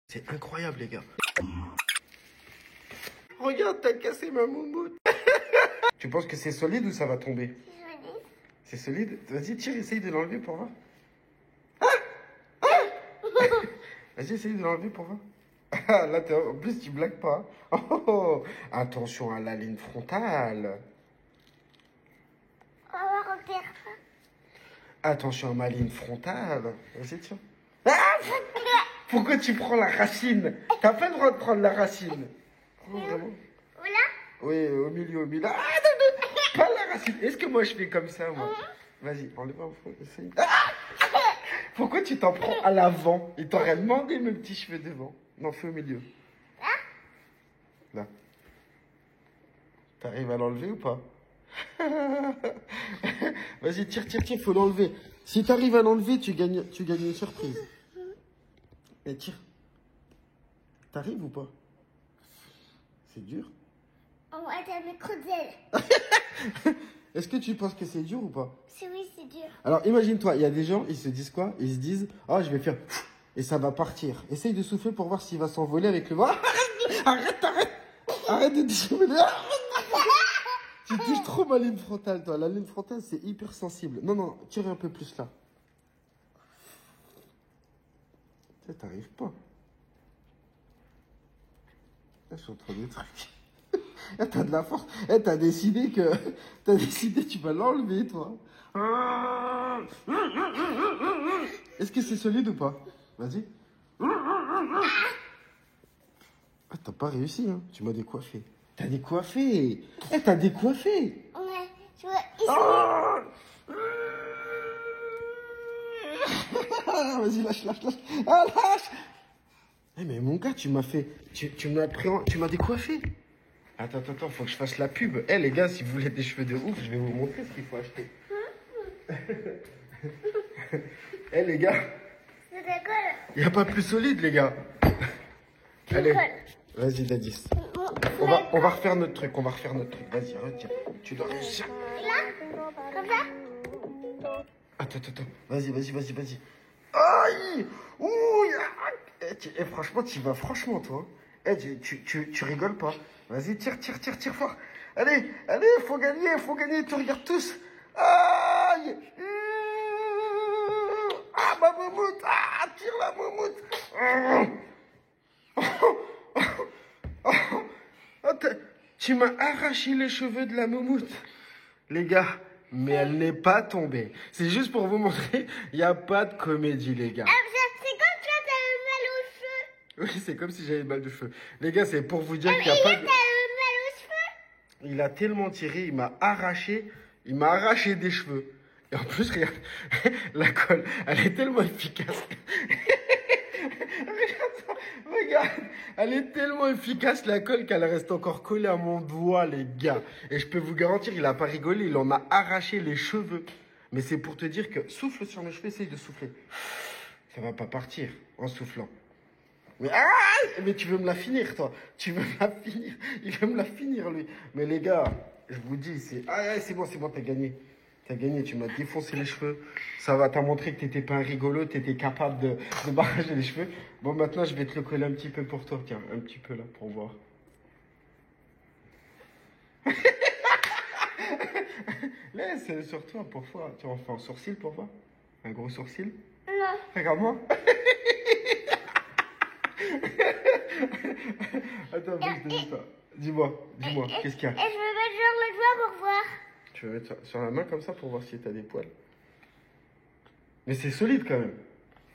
C'est incroyable, les gars. Regarde, t'as cassé ma moumoute. Tu penses que c'est solide ou ça va tomber? C'est solide. Vas-y, tire, essaye de l'enlever pour voir. Vas-y, essaye de l'enlever pour voir. Là, en plus, tu blagues pas. Oh, attention à la ligne frontale. On va refaire ça. Attention à ma ligne frontale. Vas-y, tiens. Pourquoi tu prends la racine? T'as pas le droit de prendre la racine. Oh, vraiment? Voilà. Oui, au milieu, au milieu. Ah, non, pas la racine. Est-ce que moi je fais comme ça, moi? Vas-y, enlève un peu. Essaye. Pourquoi tu t'en prends à l'avant? Il t'aurait demandé mes petits cheveux devant. Non, fais au milieu. Là. T'arrives à l'enlever ou pas? Vas-y, tire, faut l'enlever. Si t'arrives à l'enlever, tu gagnes une surprise. Et tire. T'arrives ou pas? C'est dur. On va être mes crozelles. Est-ce que tu penses que c'est dur ou pas? Oui, c'est dur. Alors, imagine-toi, il y a des gens, ils se disent quoi? Ils se disent, oh, je vais faire, et ça va partir. Essaye de souffler pour voir s'il va s'envoler avec le vent. Arrête de dissimuler. Tu touches trop ma ligne frontale, toi. La ligne frontale, c'est hyper sensible. Non, tire un peu plus là. Tu sais, t'arrives pas. Là, je suis en train de trucs. T'as de la force. T'as décidé que tu vas l'enlever, toi. Est-ce que c'est solide ou pas? Vas-y. Ah, t'as pas réussi, hein. Tu m'as décoiffé. T'as décoiffé. T'as décoiffé. Ouais, je vois Vas-y, lâche. Ah, lâche. Mais mon gars, tu m'as décoiffé. Attends, faut que je fasse la pub. Les gars, si vous voulez des cheveux de ouf, je vais vous montrer ce qu'il faut acheter. Les gars. C'est de la colle. Il n'y a pas plus solide, les gars. Allez, vas-y, Dadis. On va refaire notre truc, Vas-y, retiens. Tu dois réussir. Là, comme ça. Attends. Vas-y. Aïe. Ouh. Franchement, tu vas franchement, toi. Tu rigoles pas. Vas-y, tire fort. Allez, faut gagner. Tu regardes tous. Aïe. Ah, ma moumoute. Ah, tire la moumoute. Tu m'as arraché les cheveux de la moumoute. Les gars, mais elle n'est pas tombée. C'est juste pour vous montrer, il n'y a pas de comédie, les gars. C'est comme toi, t'as eu mal aux cheveux. Oui, c'est comme si j'avais mal de cheveux. Les gars, c'est pour vous dire qu'il n'y a Et pas là, de... t'as eu mal aux cheveux. Il a tellement tiré, il m'a arraché des cheveux. Et en plus, regarde, la colle, elle est tellement efficace. Regarde, elle est tellement efficace, la colle, qu'elle reste encore collée à mon doigt, les gars. Et je peux vous garantir, il a pas rigolé, il en a arraché les cheveux. Mais c'est pour te dire que souffle sur mes cheveux, essaye de souffler. Ça va pas partir en soufflant. Mais tu veux me la finir, toi. Tu veux me la finir. Il veut me la finir, lui. Mais les gars, je vous dis, c'est bon, t'as gagné. T'as gagné, tu m'as défoncé les cheveux. Ça va, t'as montré que t'étais pas un rigolo, t'étais capable de barrager les cheveux. Bon, maintenant, je vais te le coller un petit peu pour toi. Tiens, un petit peu là, pour voir. Là, c'est sur toi, pour voir. Tu en fais un sourcil pour voir? Un gros sourcil? Non. Regarde-moi. Attends, je te dis ça. Dis-moi, qu'est-ce qu'il y a? Et je veux mettre sur le doigt pour voir. Tu veux mettre sur la main comme ça pour voir si t'as des poils. Mais c'est solide quand même.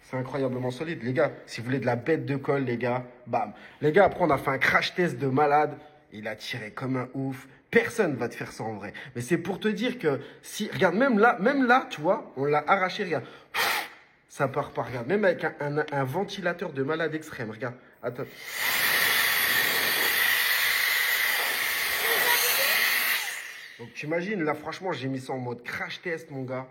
C'est incroyablement solide, les gars. Si vous voulez de la bête de colle, les gars, bam. Les gars, après, on a fait un crash test de malade. Il a tiré comme un ouf. Personne va te faire ça en vrai. Mais c'est pour te dire que si, regarde, même là, tu vois, on l'a arraché, regarde. Ça part pas, regarde. Même avec un ventilateur de malade extrême, regarde. Attends. Donc tu imagines, là franchement j'ai mis ça en mode crash test mon gars.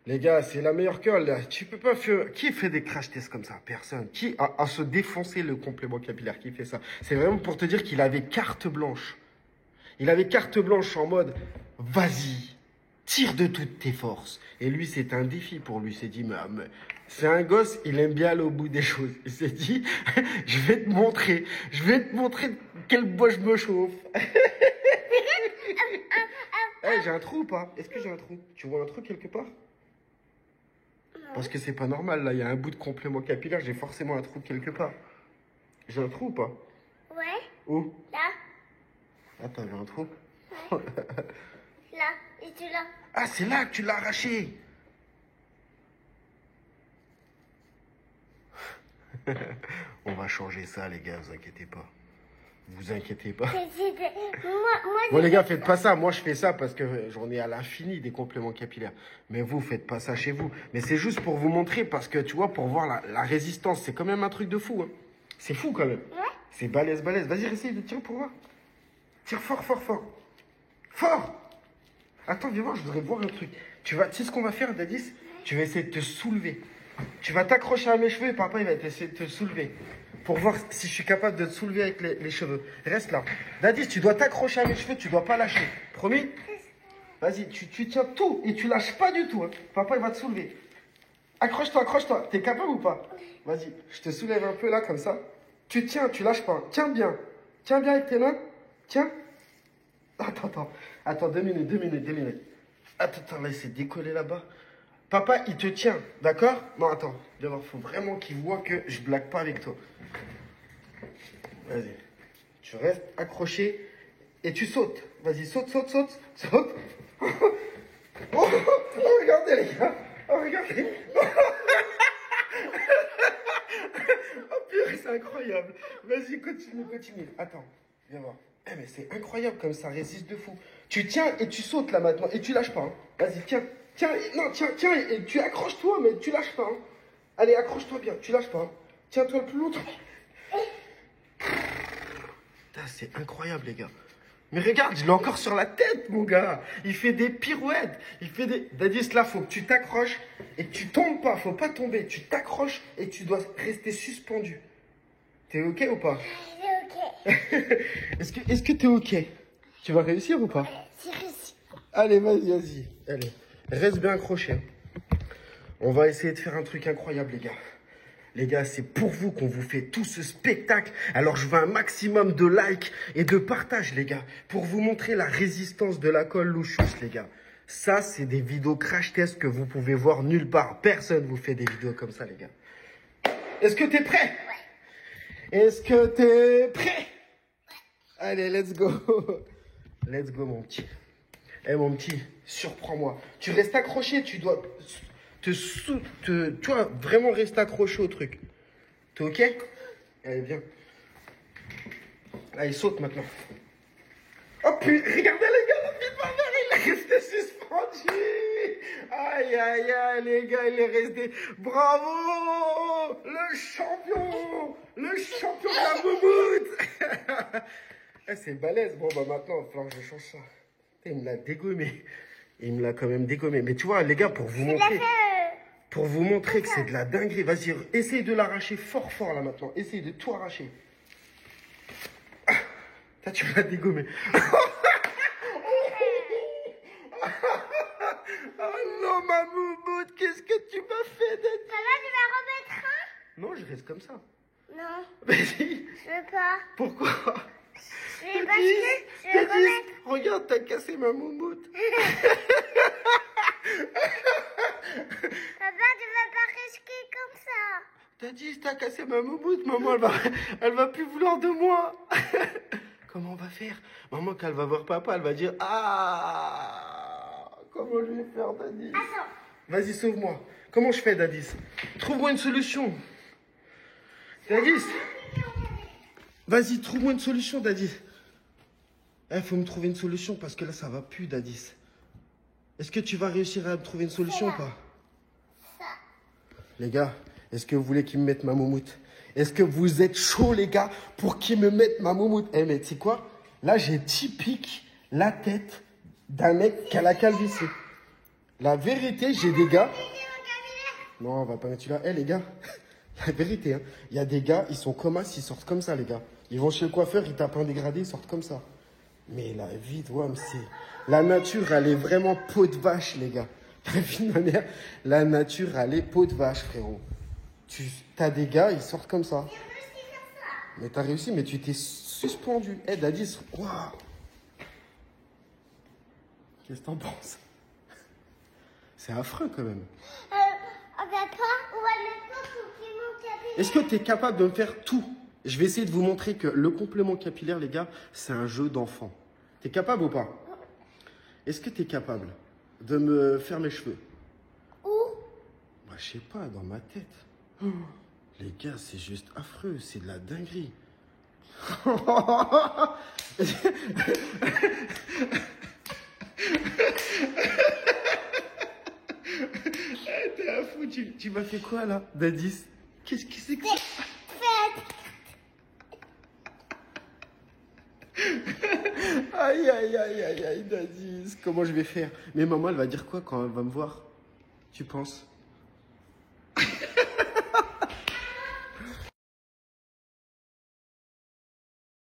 Les gars, c'est la meilleure colle là. Tu peux pas faire... Qui fait des crash tests comme ça? Personne. Qui a se défoncer le complément capillaire? Qui fait ça? C'est vraiment pour te dire qu'il avait carte blanche. Il avait carte blanche en mode, vas-y, tire de toutes tes forces. Et lui, c'est un défi pour lui. Il s'est dit, mais C'est un gosse, il aime bien aller au bout des choses. Il s'est dit, je vais te montrer quel bois je me chauffe. Hey, j'ai un trou ou pas? Est-ce que j'ai un trou? Tu vois un trou quelque part? Parce que c'est pas normal, là, il y a un bout de complément capillaire, j'ai forcément un trou quelque part. J'ai un trou ou pas? Ouais. Où? Là. Attends, j'ai un trou. Ouais. Là. Et tu là. Ah, c'est là que tu l'as arraché. On va changer ça, les gars, vous inquiétez pas. Vous inquiétez pas. Bon, les gars, faites pas ça. Moi, je fais ça parce que j'en ai à l'infini des compléments capillaires. Mais vous, faites pas ça chez vous. Mais c'est juste pour vous montrer parce que, tu vois, pour voir la résistance, c'est quand même un truc de fou. Hein. C'est fou quand même. Ouais. C'est balèze, balèze. Vas-y, essaye de tirer pour voir. Tire fort, fort, fort. Fort! Attends, viens voir, je voudrais voir un truc. Tu sais ce qu'on va faire, Dadis? Tu vas essayer de te soulever. Tu vas t'accrocher à mes cheveux et papa, il va essayer de te soulever. Pour voir si je suis capable de te soulever avec les cheveux. Reste là. Dadis, tu dois t'accrocher à mes cheveux, tu dois pas lâcher. Promis? Vas-y, tu tiens tout et tu lâches pas du tout. Hein. Papa, il va te soulever. Accroche-toi, accroche-toi. T'es capable ou pas? Vas-y, je te soulève un peu là, comme ça. Tu tiens, tu lâches pas. Tiens bien. Tiens bien avec tes mains. Tiens. Attends, 2 minutes. Attends, laisse décoller là-bas. Papa, il te tient, d'accord? Non, attends, il faut vraiment qu'il voit que je blague pas avec toi. Vas-y, tu restes accroché et tu sautes. Vas-y, saute. Oh, regardez les gars, regardez. Oh purée, c'est incroyable. Vas-y, continue. Attends, viens voir. Eh mais c'est incroyable comme ça résiste de fou. Tu tiens et tu sautes là maintenant et tu lâches pas. Hein. Vas-y, tiens, et tu accroches-toi mais tu lâches pas. Hein. Allez, accroche-toi bien, tu lâches pas. Hein. Tiens-toi le plus longtemps. Putain, c'est incroyable les gars. Mais regarde, je l'ai encore sur la tête mon gars. Il fait des pirouettes, Dadis, là, faut que tu t'accroches et que tu tombes pas, faut pas tomber. Tu t'accroches et tu dois rester suspendu. T'es ok ou pas? Est-ce que t'es ok? Tu vas réussir ou pas? C'est réussi. Allez, vas-y. Allez, reste bien accroché. On va essayer de faire un truc incroyable, les gars. Les gars, c'est pour vous qu'on vous fait tout ce spectacle. Alors, je veux un maximum de likes et de partage, les gars, pour vous montrer la résistance de la colle Louchous, les gars. Ça, c'est des vidéos crash test que vous pouvez voir nulle part. Personne vous fait des vidéos comme ça, les gars. Est-ce que t'es prêt? Ouais. Est-ce que t'es prêt? Allez, let's go. Let's go, mon petit. Eh, mon petit, surprends-moi. Tu restes accroché, tu dois tu vois, vraiment rester accroché au truc. T'es ok? Allez, viens. Allez, saute maintenant. Oh, puis, regardez les gars, le petit barbare, il est resté suspendu. Aïe, les gars, il est resté. Bravo! Le champion de la moumoute. Ah, c'est balèze. Bon, bah maintenant, il va falloir que je change ça. Il me l'a dégommé. Il me l'a quand même dégommé. Mais tu vois, les gars, pour vous montrer que c'est de la dinguerie, vas-y, essaye de l'arracher fort là maintenant. Essaye de tout arracher. Ah, tu me l'as dégommé. Oh non, ma moumoute, qu'est-ce que tu m'as fait d'être... Ça va, tu vas remettre un? Non, je reste comme ça. Non. Vas-y. Je veux pas. Pourquoi? Je veux pas que je veux remettre. Regarde, t'as cassé ma moumoute. Papa, tu vas pas risquer comme ça. T'as dit, t'as cassé ma moumoute. Maman, elle va plus vouloir de moi. Comment on va faire? Maman, quand elle va voir papa, elle va dire, ah, comment je vais faire, Dadis? Attends. Vas-y, sauve-moi. Comment je fais, Dadis? Trouve-moi une solution. Dadis. Vas-y, trouve-moi une solution, Dadis. Il faut me trouver une solution parce que là, ça va plus, Dadis. Est-ce que tu vas réussir à me trouver une solution ou pas? Ça. Les gars, est-ce que vous voulez qu'ils me mettent ma moumoute? Est-ce que vous êtes chaud, les gars, pour qu'ils me mettent ma moumoute? Eh, mais tu sais quoi? Là, j'ai typique la tête d'un mec qui a la calvitie. La vérité, j'ai des gars... Non, on va pas mettre celui-là. Eh, les gars, la vérité, hein, il y a des gars, ils sont comme ça, ils sortent comme ça, les gars. Ils vont chez le coiffeur, ils tapent un dégradé, ils sortent comme ça. Mais la vie, ouais, c'est... La nature, elle est vraiment peau de vache, les gars. La vie de ma mère, la nature, elle est peau de vache, frérot. T'as des gars, ils sortent comme ça. Mais t'as réussi, mais tu t'es suspendu. Eh, Daddy, waouh. Qu'est-ce que t'en penses? C'est affreux quand même. Regarde pas, on va le complément capillaire. Est-ce que t'es capable de me faire tout? Je vais essayer de vous montrer que le complément capillaire, les gars, c'est un jeu d'enfant. T'es capable ou pas? Est-ce que t'es capable de me faire mes cheveux? Où? Bah, je sais pas, dans ma tête. Oh, les gars, c'est juste affreux, c'est de la dinguerie. T'es un fou, tu m'as fait quoi là, Dadis? Qu'est-ce que c'est que ça? Aïe, aïe, aïe, aïe, aïe, Dadis, comment je vais faire? Mais maman, elle va dire quoi quand elle va me voir? Tu penses?